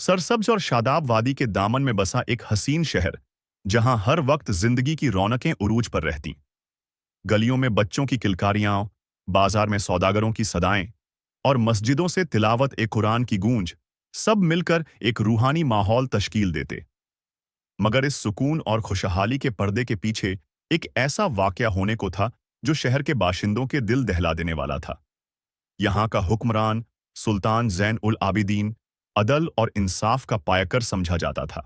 सरसब्ज और शादाब वादी के दामन में बसा एक हसीन शहर, जहां हर वक्त जिंदगी की रौनकें उरूज पर रहती। गलियों में बच्चों की किलकारियां, बाजार में सौदागरों की सदाएं और मस्जिदों से तिलावत ए कुरान की गूंज, सब मिलकर एक रूहानी माहौल तश्कील देते। मगर इस सुकून और खुशहाली के पर्दे के पीछे एक ऐसा वाकया होने को था जो शहर के बाशिंदों के दिल दहला देने वाला था। यहाँ का हुक्मरान सुल्तान जैन उल आबिदीन अदल और इंसाफ का पायकर समझा जाता था।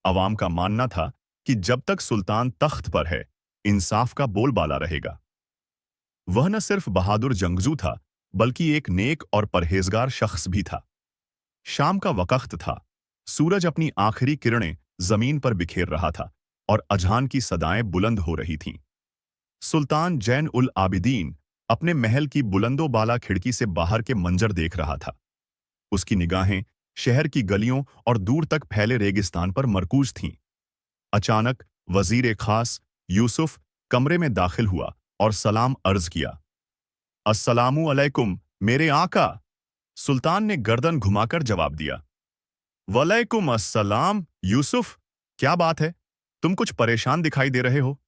अवाम का मानना था कि जब तक सुल्तान तख्त पर है, इंसाफ का बोलबाला रहेगा। वह न सिर्फ बहादुर जंगजू था, बल्कि एक नेक और परहेजगार शख्स भी था। शाम का वक्त था। सूरज अपनी आखिरी किरणें जमीन पर बिखेर रहा था और अजान की सदाएं बुलंद हो रही थीं। सुल्तान जैन उल आबिदीन अपने महल की बुलंदोबाला खिड़की से बाहर के मंजर देख रहा था। उसकी निगाहें शहर की गलियों और दूर तक फैले रेगिस्तान पर मरकूज थीं। अचानक वजीर खास यूसुफ कमरे में दाखिल हुआ और सलाम अर्ज किया। अस्सलामु अलैकुम मेरे आका। सुल्तान ने गर्दन घुमाकर जवाब दिया। वलैकुम अस्सलाम यूसुफ, क्या बात है? तुम कुछ परेशान दिखाई दे रहे हो।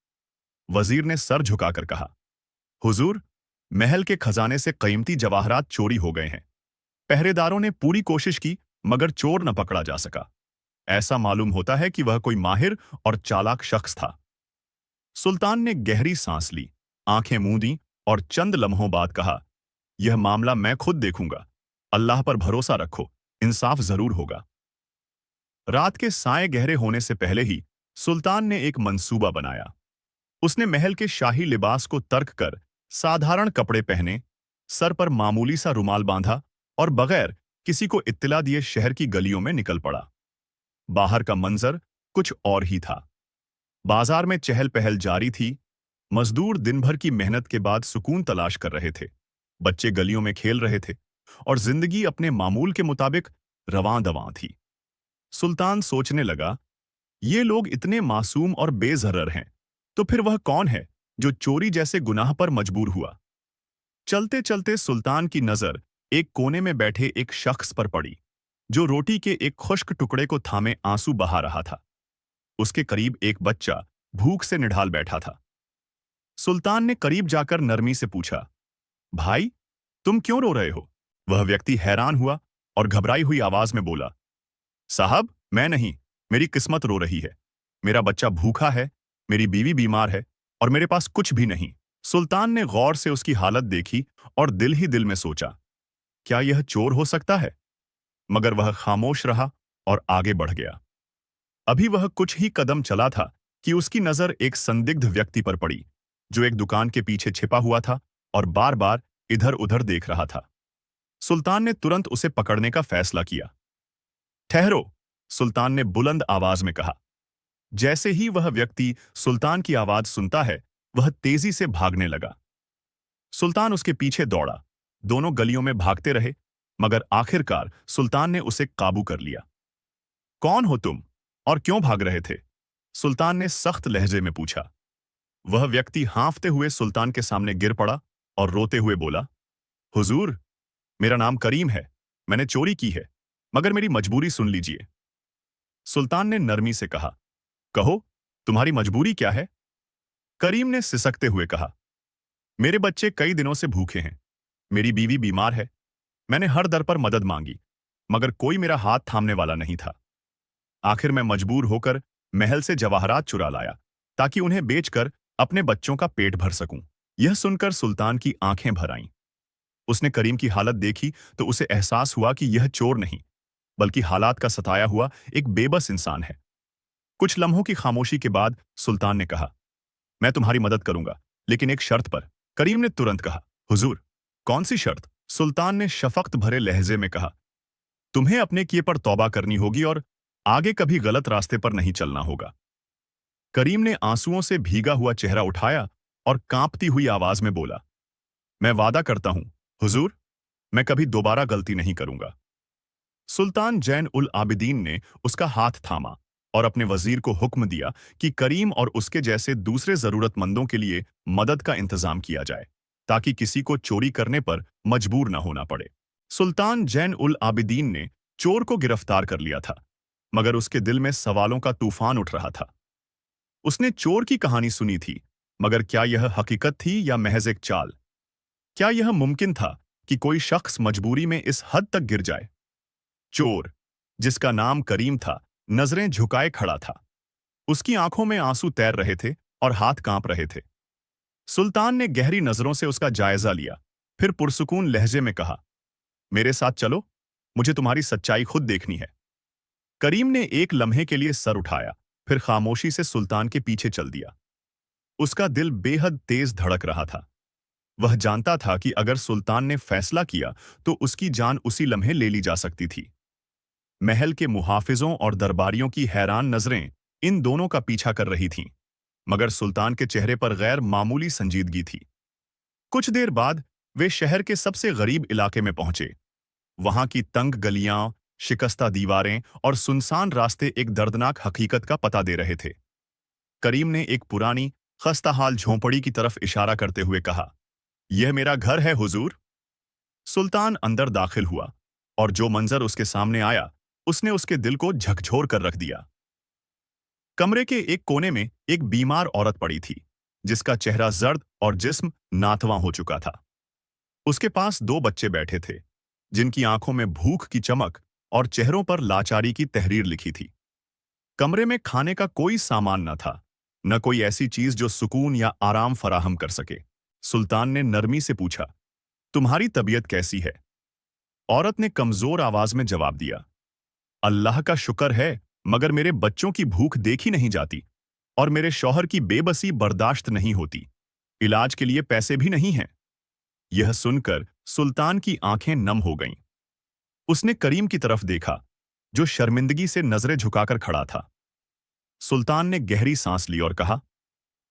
वजीर ने सर झुकाकर कहा। हुजूर, महल के खजाने से कीमती जवाहरात चोरी हो गए हैं। पहरेदारों ने पूरी कोशिश की, मगर चोर न पकड़ा जा सका। ऐसा मालूम होता है कि वह कोई माहिर और चालाक शख्स था। सुल्तान ने गहरी सांस ली, आंखें मूंदी और चंद लम्हों बाद कहा, यह मामला मैं खुद देखूंगा। अल्लाह पर भरोसा रखो, इंसाफ जरूर होगा। रात के साए गहरे होने से पहले ही सुल्तान ने एक मंसूबा बनाया। उसने महल के शाही लिबास को तर्क कर साधारण कपड़े पहने, सर पर मामूली सा रुमाल बांधा और बगैर किसी को इत्तला दिए शहर की गलियों में निकल पड़ा। बाहर का मंजर कुछ और ही था। बाजार में चहल पहल जारी थी। मजदूर दिन भर की मेहनत के बाद सुकून तलाश कर रहे थे। बच्चे गलियों में खेल रहे थे और जिंदगी अपने मामूल के मुताबिक रवां दवां थी। सुल्तान सोचने लगा, ये लोग इतने मासूम और बेजर्र हैं, तो फिर वह कौन है जो चोरी जैसे गुनाह पर मजबूर हुआ। चलते चलते सुल्तान की नजर एक कोने में बैठे एक शख्स पर पड़ी, जो रोटी के एक खुश्क टुकड़े को थामे आंसू बहा रहा था। उसके करीब एक बच्चा भूख से निढाल बैठा था। सुल्तान ने करीब जाकर नरमी से पूछा, भाई, तुम क्यों रो रहे हो? वह व्यक्ति हैरान हुआ और घबराई हुई आवाज में बोला, साहब, मैं नहीं, मेरी किस्मत रो रही है। मेरा बच्चा भूखा है, मेरी बीवी बीमार है और मेरे पास कुछ भी नहीं। सुल्तान ने गौर से उसकी हालत देखी और दिल ही दिल में सोचा, क्या यह चोर हो सकता है? मगर वह खामोश रहा और आगे बढ़ गया। अभी वह कुछ ही कदम चला था कि उसकी नजर एक संदिग्ध व्यक्ति पर पड़ी, जो एक दुकान के पीछे छिपा हुआ था और बार बार इधर उधर देख रहा था। सुल्तान ने तुरंत उसे पकड़ने का फैसला किया। ठहरो, सुल्तान ने बुलंद आवाज में कहा। जैसे ही वह व्यक्ति सुल्तान की आवाज सुनता है, वह तेजी से भागने लगा। सुल्तान उसके पीछे दौड़ा। दोनों गलियों में भागते रहे, मगर आखिरकार सुल्तान ने उसे काबू कर लिया। कौन हो तुम और क्यों भाग रहे थे? सुल्तान ने सख्त लहजे में पूछा। वह व्यक्ति हांफते हुए सुल्तान के सामने गिर पड़ा और रोते हुए बोला, हुजूर, मेरा नाम करीम है। मैंने चोरी की है, मगर मेरी मजबूरी सुन लीजिए। सुल्तान ने नरमी से कहा, कहो, तुम्हारी मजबूरी क्या है? करीम ने सिसकते हुए कहा, मेरे बच्चे कई दिनों से भूखे हैं, मेरी बीवी बीमार है। मैंने हर दर पर मदद मांगी, मगर कोई मेरा हाथ थामने वाला नहीं था। आखिर मैं मजबूर होकर महल से जवाहरात चुरा लाया, ताकि उन्हें बेचकर अपने बच्चों का पेट भर सकूं। यह सुनकर सुल्तान की आंखें भर आईं। उसने करीम की हालत देखी तो उसे एहसास हुआ कि यह चोर नहीं, बल्कि हालात का सताया हुआ एक बेबस इंसान है। कुछ लम्हों की खामोशी के बाद सुल्तान ने कहा, मैं तुम्हारी मदद करूंगा, लेकिन एक शर्त पर। करीम ने तुरंत कहा, हुजूर, कौन सी शर्त? सुल्तान ने शफकत भरे लहजे में कहा, तुम्हें अपने किए पर तौबा करनी होगी और आगे कभी गलत रास्ते पर नहीं चलना होगा। करीम ने आंसुओं से भीगा हुआ चेहरा उठाया और कांपती हुई आवाज में बोला, मैं वादा करता हूं, हुजूर, मैं कभी दोबारा गलती नहीं करूंगा। सुल्तान जैन उल आबिदीन ने उसका हाथ थामा और अपने वजीर को हुक्म दिया कि करीम और उसके जैसे दूसरे जरूरतमंदों के लिए मदद का इंतजाम किया जाए, ताकि किसी को चोरी करने पर मजबूर न होना पड़े। सुल्तान जैन उल आबिदीन ने चोर को गिरफ्तार कर लिया था, मगर उसके दिल में सवालों का तूफान उठ रहा था। उसने चोर की कहानी सुनी थी, मगर क्या यह हकीकत थी या महज एक चाल? क्या यह मुमकिन था कि कोई शख्स मजबूरी में इस हद तक गिर जाए? चोर, जिसका नाम करीम था, नजरें झुकाए खड़ा था। उसकी आंखों में आंसू तैर रहे थे और हाथ कांप रहे थे। सुल्तान ने गहरी नजरों से उसका जायजा लिया, फिर पुरसुकून लहजे में कहा, मेरे साथ चलो, मुझे तुम्हारी सच्चाई खुद देखनी है। करीम ने एक लम्हे के लिए सर उठाया, फिर खामोशी से सुल्तान के पीछे चल दिया। उसका दिल बेहद तेज धड़क रहा था। वह जानता था कि अगर सुल्तान ने फैसला किया तो उसकी जान उसी लम्हे ले ली जा सकती थी। महल के मुहाफिजों और दरबारियों की हैरान नजरें इन दोनों का पीछा कर रही थीं, मगर सुल्तान के चेहरे पर गैर मामूली संजीदगी थी। कुछ देर बाद वे शहर के सबसे गरीब इलाके में पहुंचे। वहां की तंग गलियां, शिकस्ता दीवारें और सुनसान रास्ते एक दर्दनाक हकीकत का पता दे रहे थे। करीम ने एक पुरानी, खस्ताहाल झोंपड़ी की तरफ इशारा करते हुए कहा, यह मेरा घर है हुजूर। सुल्तान अंदर दाखिल हुआ, और जो मंजर उसके सामने आया, उसने उसके दिल को झकझोर कर रख दिया। कमरे के एक कोने में एक बीमार औरत पड़ी थी, जिसका चेहरा जर्द और जिस्म नाथवां हो चुका था। उसके पास दो बच्चे बैठे थे, जिनकी आंखों में भूख की चमक और चेहरों पर लाचारी की तहरीर लिखी थी। कमरे में खाने का कोई सामान न था, न कोई ऐसी चीज जो सुकून या आराम फराहम कर सके। सुल्तान ने नरमी से पूछा, तुम्हारी तबीयत कैसी है? औरत ने कमजोर आवाज में जवाब दिया, अल्लाह का शुक्र है, मगर मेरे बच्चों की भूख देखी नहीं जाती और मेरे शौहर की बेबसी बर्दाश्त नहीं होती। इलाज के लिए पैसे भी नहीं हैं। यह सुनकर सुल्तान की आंखें नम हो गईं। उसने करीम की तरफ देखा, जो शर्मिंदगी से नजरें झुकाकर खड़ा था। सुल्तान ने गहरी सांस ली और कहा,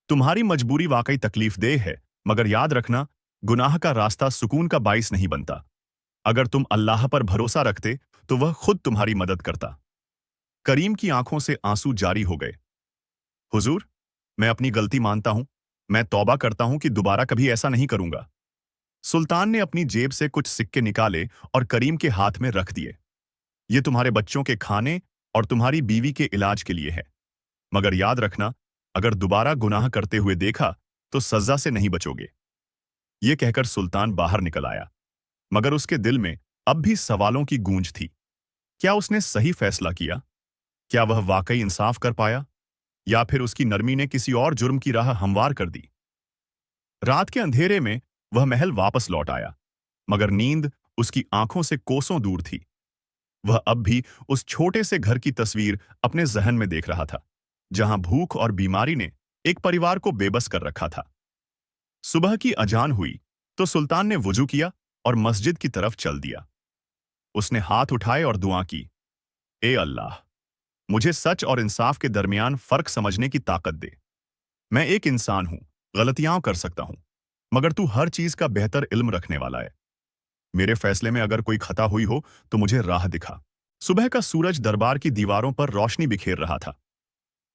तुम्हारी मजबूरी वाकई तकलीफदेह है, मगर याद रखना, गुनाह का रास्ता सुकून का बाइस नहीं बनता। अगर तुम अल्लाह पर भरोसा रखते तो वह खुद तुम्हारी मदद करता। करीम की आंखों से आंसू जारी हो गए। हुजूर, मैं अपनी गलती मानता हूं। मैं तौबा करता हूं कि दोबारा कभी ऐसा नहीं करूंगा। सुल्तान ने अपनी जेब से कुछ सिक्के निकाले और करीम के हाथ में रख दिए। ये तुम्हारे बच्चों के खाने और तुम्हारी बीवी के इलाज के लिए है, मगर याद रखना, अगर दोबारा गुनाह करते हुए देखा तो सजा से नहीं बचोगे। ये कहकर सुल्तान बाहर निकल आया, मगर उसके दिल में अब भी सवालों की गूंज थी। क्या उसने सही फैसला किया? क्या वह वाकई इंसाफ कर पाया, या फिर उसकी नरमी ने किसी और जुर्म की राह हमवार कर दी? रात के अंधेरे में वह महल वापस लौट आया, मगर नींद उसकी आंखों से कोसों दूर थी। वह अब भी उस छोटे से घर की तस्वीर अपने जहन में देख रहा था, जहां भूख और बीमारी ने एक परिवार को बेबस कर रखा था। सुबह की अजान हुई तो सुल्तान ने वुजू किया और मस्जिद की तरफ चल दिया। उसने हाथ उठाए और दुआ की, ए अल्लाह, मुझे सच और इंसाफ के दरमियान फर्क समझने की ताकत दे। मैं एक इंसान हूं, गलतियां कर सकता हूं, मगर तू हर चीज का बेहतर इल्म रखने वाला है। मेरे फैसले में अगर कोई खता हुई हो तो मुझे राह दिखा। सुबह का सूरज दरबार की दीवारों पर रोशनी बिखेर रहा था।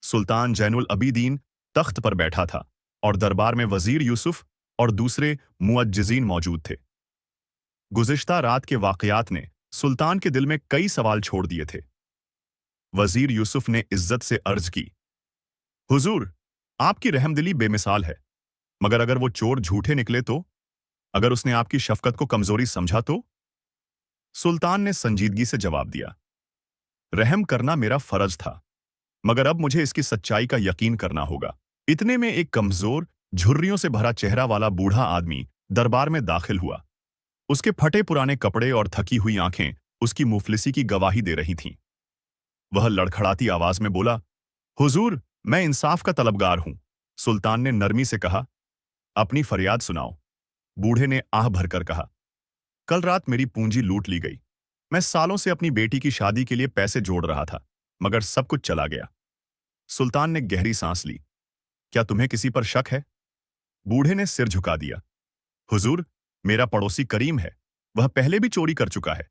सुल्तान जैनुल अबीदीन तख्त पर बैठा था और दरबार में वजीर यूसुफ और दूसरे मुअज्जिजीन मौजूद थे। गुज़िश्ता रात के वाक़यात ने सुल्तान के दिल में कई सवाल छोड़ दिए थे। वजीर यूसुफ ने इज्जत से अर्ज की, हुजूर, आपकी रहमदिली बेमिसाल है, मगर अगर वो चोर झूठे निकले तो? अगर उसने आपकी शफकत को कमजोरी समझा तो? सुल्तान ने संजीदगी से जवाब दिया, रहम करना मेरा फर्ज था, मगर अब मुझे इसकी सच्चाई का यकीन करना होगा। इतने में एक कमजोर, झुर्रियों से भरा चेहरा वाला बूढ़ा आदमी दरबार में दाखिल हुआ। उसके फटे पुराने कपड़े और थकी हुई आंखें उसकी मुफलिसी की गवाही दे रही थीं। वह लड़खड़ाती आवाज में बोला, हुजूर, मैं इंसाफ का तलबगार हूं। सुल्तान ने नरमी से कहा, अपनी फरियाद सुनाओ। बूढ़े ने आह भरकर कहा, कल रात मेरी पूंजी लूट ली गई। मैं सालों से अपनी बेटी की शादी के लिए पैसे जोड़ रहा था, मगर सब कुछ चला गया। सुल्तान ने गहरी सांस ली। क्या तुम्हें किसी पर शक है? बूढ़े ने सिर झुका दिया। हुजूर, मेरा पड़ोसी करीम है। वह पहले भी चोरी कर चुका है।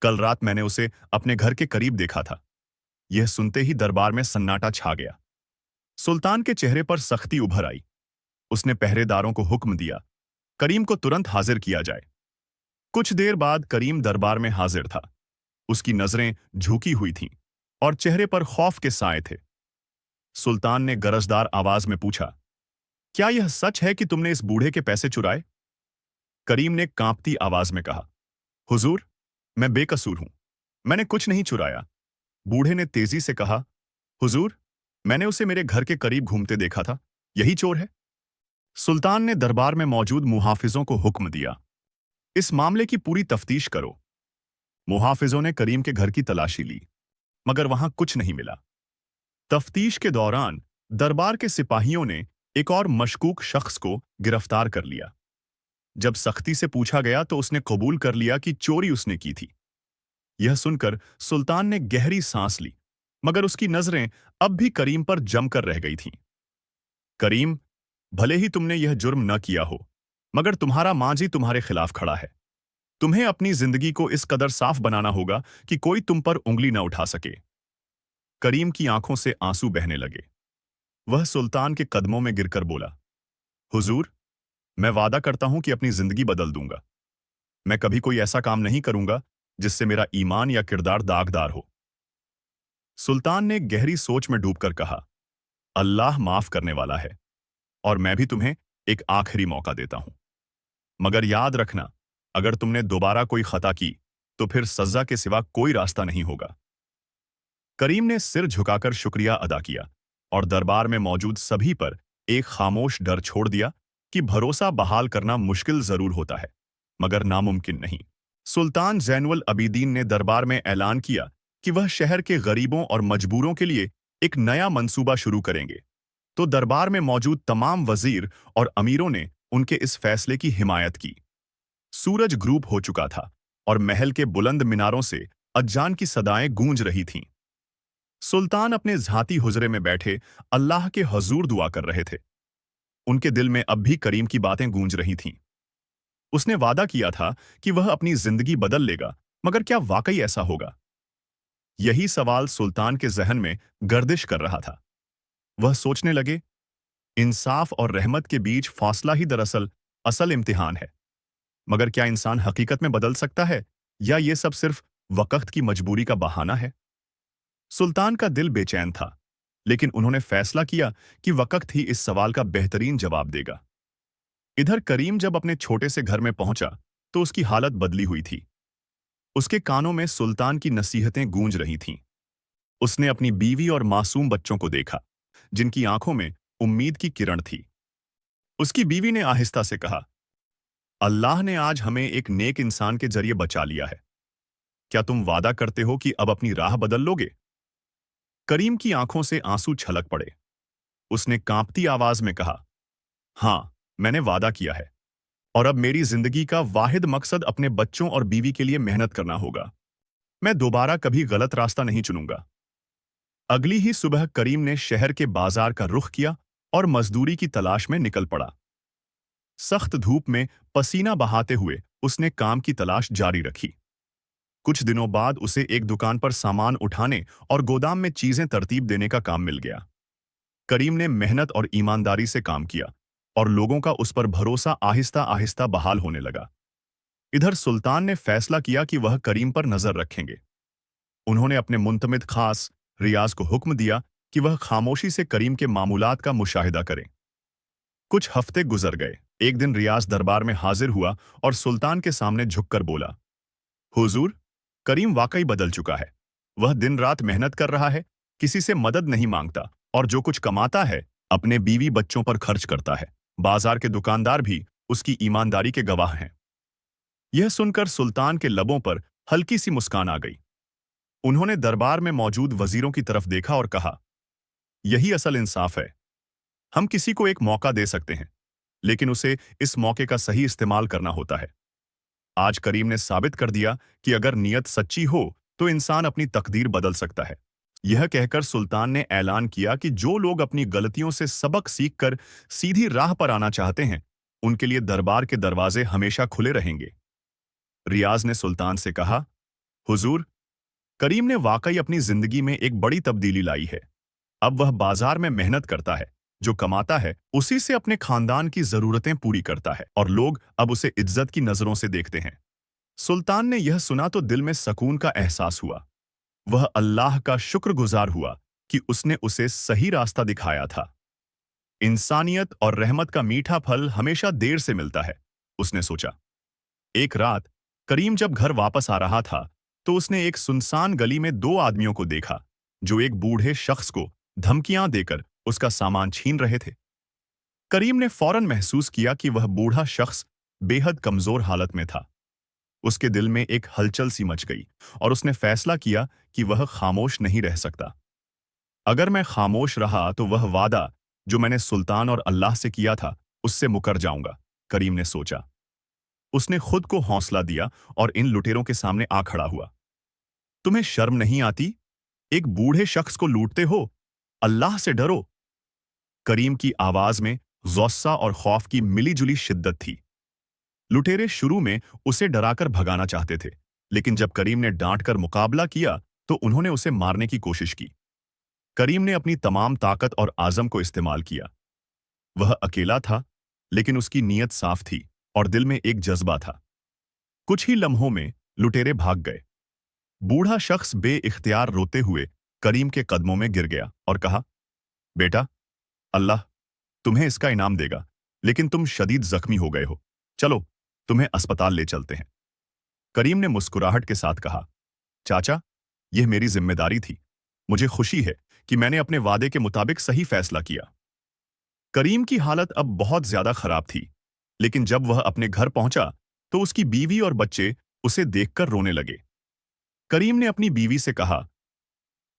कल रात मैंने उसे अपने घर के करीब देखा था। यह सुनते ही दरबार में सन्नाटा छा गया। सुल्तान के चेहरे पर सख्ती उभर आई। उसने पहरेदारों को हुक्म दिया, करीम को तुरंत हाजिर किया जाए। कुछ देर बाद करीम दरबार में हाजिर था। उसकी नजरें झुकी हुई थीं और चेहरे पर खौफ के साए थे। सुल्तान ने गरजदार आवाज में पूछा, क्या यह सच है कि तुमने इस बूढ़े के पैसे चुराए? करीम ने कांपती आवाज में कहा, हुजूर, मैं बेकसूर हूं। मैंने कुछ नहीं चुराया। बूढ़े ने तेजी से कहा, हुजूर, मैंने उसे मेरे घर के करीब घूमते देखा था। यही चोर है। सुल्तान ने दरबार में मौजूद मुहाफिजों को हुक्म दिया, इस मामले की पूरी तफ्तीश करो। मुहाफिजों ने करीम के घर की तलाशी ली, मगर वहां कुछ नहीं मिला। तफ्तीश के दौरान दरबार के सिपाहियों ने एक और मशकूक शख्स को गिरफ्तार कर लिया। जब सख्ती से पूछा गया तो उसने कबूल कर लिया कि चोरी उसने की थी। यह सुनकर सुल्तान ने गहरी सांस ली, मगर उसकी नजरें अब भी करीम पर जमकर रह गई थीं। करीम, भले ही तुमने यह जुर्म न किया हो, मगर तुम्हारा मांझी तुम्हारे खिलाफ खड़ा है। तुम्हें अपनी जिंदगी को इस कदर साफ बनाना होगा कि कोई तुम पर उंगली न उठा सके। करीम की आंखों से आंसू बहने लगे। वह सुल्तान के कदमों में गिरकर बोला, हुजूर, मैं वादा करता हूं कि अपनी जिंदगी बदल दूंगा। मैं कभी कोई ऐसा काम नहीं करूंगा जिससे मेरा ईमान या किरदार दागदार हो। सुल्तान ने गहरी सोच में डूबकर कहा, अल्लाह माफ करने वाला है और मैं भी तुम्हें एक आखिरी मौका देता हूं। मगर याद रखना, अगर तुमने दोबारा कोई खता की तो फिर सजा के सिवा कोई रास्ता नहीं होगा। करीम ने सिर झुकाकर शुक्रिया अदा किया और दरबार में मौजूद सभी पर एक खामोश डर छोड़ दिया कि भरोसा बहाल करना मुश्किल जरूर होता है, मगर नामुमकिन नहीं। सुल्तान ज़ैनुल अबीदीन ने दरबार में ऐलान किया कि वह शहर के गरीबों और मजबूरों के लिए एक नया मंसूबा शुरू करेंगे। तो दरबार में मौजूद तमाम वजीर और अमीरों ने उनके इस फैसले की हिमायत की। सूरज ग्रूप हो चुका था और महल के बुलंद मीनारों से अज्जान की सदाएं गूंज रही थीं। सुल्तान अपने झाती हुजरे में बैठे अल्लाह के हजूर दुआ कर रहे थे। उनके दिल में अब भी करीम की बातें गूंज रही थीं। उसने वादा किया था कि वह अपनी जिंदगी बदल लेगा, मगर क्या वाकई ऐसा होगा? यही सवाल सुल्तान के जहन में गर्दिश कर रहा था। वह सोचने लगे, इंसाफ और रहमत के बीच फासला ही दरअसल असल इम्तिहान है। मगर क्या इंसान हकीकत में बदल सकता है, या ये सब सिर्फ वक्त की मजबूरी का बहाना है? सुल्तान का दिल बेचैन था, लेकिन उन्होंने फैसला किया कि वक्त ही इस सवाल का बेहतरीन जवाब देगा। इधर करीम जब अपने छोटे से घर में पहुंचा तो उसकी हालत बदली हुई थी। उसके कानों में सुल्तान की नसीहतें गूंज रही थीं। उसने अपनी बीवी और मासूम बच्चों को देखा, जिनकी आंखों में उम्मीद की किरण थी। उसकी बीवी ने आहिस्ता से कहा, अल्लाह ने आज हमें एक नेक इंसान के जरिए बचा लिया है। क्या तुम वादा करते हो कि अब अपनी राह बदल लोगे? करीम की आंखों से आंसू छलक पड़े। उसने कांपती आवाज में कहा, हां, मैंने वादा किया है, और अब मेरी जिंदगी का वाहिद मकसद अपने बच्चों और बीवी के लिए मेहनत करना होगा। मैं दोबारा कभी गलत रास्ता नहीं चुनूंगा। अगली ही सुबह करीम ने शहर के बाजार का रुख किया और मजदूरी की तलाश में निकल पड़ा। सख्त धूप में पसीना बहाते हुए उसने काम की तलाश जारी रखी। कुछ दिनों बाद उसे एक दुकान पर सामान उठाने और गोदाम में चीजें तरतीब देने का काम मिल गया। करीम ने मेहनत और ईमानदारी से काम किया और लोगों का उस पर भरोसा आहिस्ता आहिस्ता बहाल होने लगा। इधर सुल्तान ने फैसला किया कि वह करीम पर नजर रखेंगे। उन्होंने अपने मुंतमिद खास रियाज को हुक्म दिया कि वह खामोशी से करीम के मामूलात का मुशाहिदा करें। कुछ हफ्ते गुजर गए। एक दिन रियाज दरबार में हाजिर हुआ और सुल्तान के सामने झुककर बोला, हुजूर, करीम वाकई बदल चुका है। वह दिन रात मेहनत कर रहा है, किसी से मदद नहीं मांगता, और जो कुछ कमाता है अपने बीवी बच्चों पर खर्च करता है। बाजार के दुकानदार भी उसकी ईमानदारी के गवाह हैं। यह सुनकर सुल्तान के लबों पर हल्की सी मुस्कान आ गई। उन्होंने दरबार में मौजूद वजीरों की तरफ देखा और कहा, यही असल इंसाफ है। हम किसी को एक मौका दे सकते हैं, लेकिन उसे इस मौके का सही इस्तेमाल करना होता है। आज करीम ने साबित कर दिया कि अगर नीयत सच्ची हो तो इंसान अपनी तकदीर बदल सकता है। यह कहकर सुल्तान ने ऐलान किया कि जो लोग अपनी गलतियों से सबक सीखकर सीधी राह पर आना चाहते हैं, उनके लिए दरबार के दरवाजे हमेशा खुले रहेंगे। रियाज ने सुल्तान से कहा, हुजूर, करीम ने वाकई अपनी जिंदगी में एक बड़ी तब्दीली लाई है। अब वह बाजार में मेहनत करता है, जो कमाता है उसी से अपने खानदान की जरूरतें पूरी करता है, और लोग अब उसे इज्जत की नजरों से देखते हैं। सुल्तान ने यह सुना तो दिल में सुकून का एहसास हुआ। वह अल्लाह का शुक्रगुजार हुआ कि उसने उसे सही रास्ता दिखाया था। इंसानियत और रहमत का मीठा फल हमेशा देर से मिलता है, उसने सोचा। एक रात करीम जब घर वापस आ रहा था तो उसने एक सुनसान गली में दो आदमियों को देखा जो एक बूढ़े शख्स को धमकियां देकर उसका सामान छीन रहे थे। करीम ने फौरन महसूस किया कि वह बूढ़ा शख्स बेहद कमजोर हालत में था। उसके दिल में एक हलचल सी मच गई और उसने फैसला किया कि वह खामोश नहीं रह सकता। अगर मैं खामोश रहा तो वह वादा जो मैंने सुल्तान और अल्लाह से किया था उससे मुकर जाऊंगा, करीम ने सोचा। उसने खुद को हौसला दिया और इन लुटेरों के सामने आ खड़ा हुआ। तुम्हें शर्म नहीं आती? एक बूढ़े शख्स को लूटते हो? अल्लाह से डरो। करीम की आवाज में गौस्सा और खौफ की मिलीजुली शिद्दत थी। लुटेरे शुरू में उसे डराकर भगाना चाहते थे, लेकिन जब करीम ने डांटकर मुकाबला किया तो उन्होंने उसे मारने की कोशिश की। करीम ने अपनी तमाम ताकत और आज़म को इस्तेमाल किया। वह अकेला था, लेकिन उसकी नीयत साफ थी और दिल में एक जज्बा था। कुछ ही लम्हों में लुटेरे भाग गए। बूढ़ा शख्स बेइख्तियार रोते हुए करीम के कदमों में गिर गया और कहा, बेटा, अल्लाह तुम्हें इसका इनाम देगा, लेकिन तुम शदीद जख्मी हो गए हो। चलो, तुम्हें अस्पताल ले चलते हैं। करीम ने मुस्कुराहट के साथ कहा, चाचा, यह मेरी जिम्मेदारी थी। मुझे खुशी है कि मैंने अपने वादे के मुताबिक सही फैसला किया। करीम की हालत अब बहुत ज्यादा खराब थी, लेकिन जब वह अपने घर पहुंचा तो उसकी बीवी और बच्चे उसे देखकर रोने लगे। करीम ने अपनी बीवी से कहा,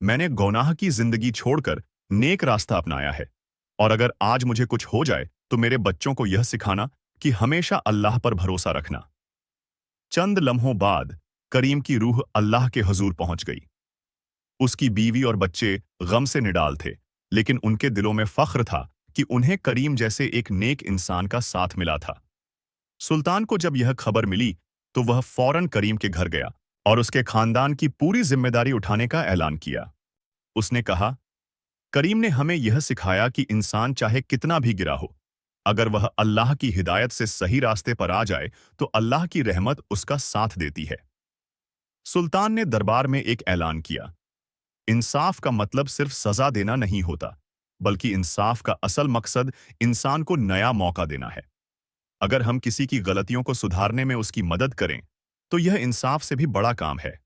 मैंने गुनाह की जिंदगी छोड़कर नेक रास्ता अपनाया है, और अगर आज मुझे कुछ हो जाए तो मेरे बच्चों को यह सिखाना कि हमेशा अल्लाह पर भरोसा रखना। चंद लम्हों बाद करीम की रूह अल्लाह के हुजूर पहुंच गई। उसकी बीवी और बच्चे गम से निडाल थे, लेकिन उनके दिलों में फख्र था कि उन्हें करीम जैसे एक नेक इंसान का साथ मिला था। सुल्तान को जब यह खबर मिली तो वह फौरन करीम के घर गया और उसके खानदान की पूरी जिम्मेदारी उठाने का ऐलान किया। उसने कहा, करीम ने हमें यह सिखाया कि इंसान चाहे कितना भी गिरा हो, अगर वह अल्लाह की हिदायत से सही रास्ते पर आ जाए तो अल्लाह की रहमत उसका साथ देती है। सुल्तान ने दरबार में एक ऐलान किया, इंसाफ का मतलब सिर्फ सजा देना नहीं होता, बल्कि इंसाफ का असल मकसद इंसान को नया मौका देना है। अगर हम किसी की गलतियों को सुधारने में उसकी मदद करें तो यह इंसाफ से भी बड़ा काम है।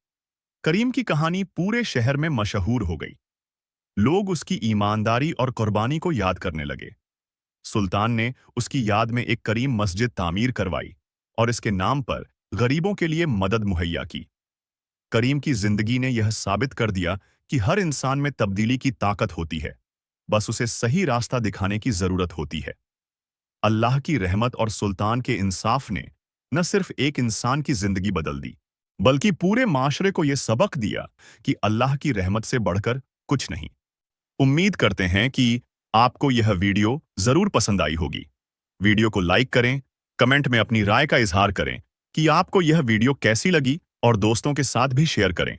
करीम की कहानी पूरे शहर में मशहूर हो गई। लोग उसकी ईमानदारी और कुर्बानी को याद करने लगे। सुल्तान ने उसकी याद में एक करीम मस्जिद तामीर करवाई और इसके नाम पर गरीबों के लिए मदद मुहैया की। करीम की जिंदगी ने यह साबित कर दिया कि हर इंसान में तब्दीली की ताकत होती है, बस उसे सही रास्ता दिखाने की जरूरत होती है। अल्लाह की रहमत और सुल्तान के इंसाफ ने न सिर्फ एक इंसान की जिंदगी बदल दी, बल्कि पूरे माशरे को यह सबक दिया कि अल्लाह की रहमत से बढ़कर कुछ नहीं। उम्मीद करते हैं कि आपको यह वीडियो जरूर पसंद आई होगी। वीडियो को लाइक करें, कमेंट में अपनी राय का इजहार करें कि आपको यह वीडियो कैसी लगी और दोस्तों के साथ भी शेयर करें।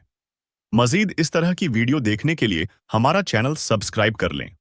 मजीद इस तरह की वीडियो देखने के लिए हमारा चैनल सब्सक्राइब कर लें।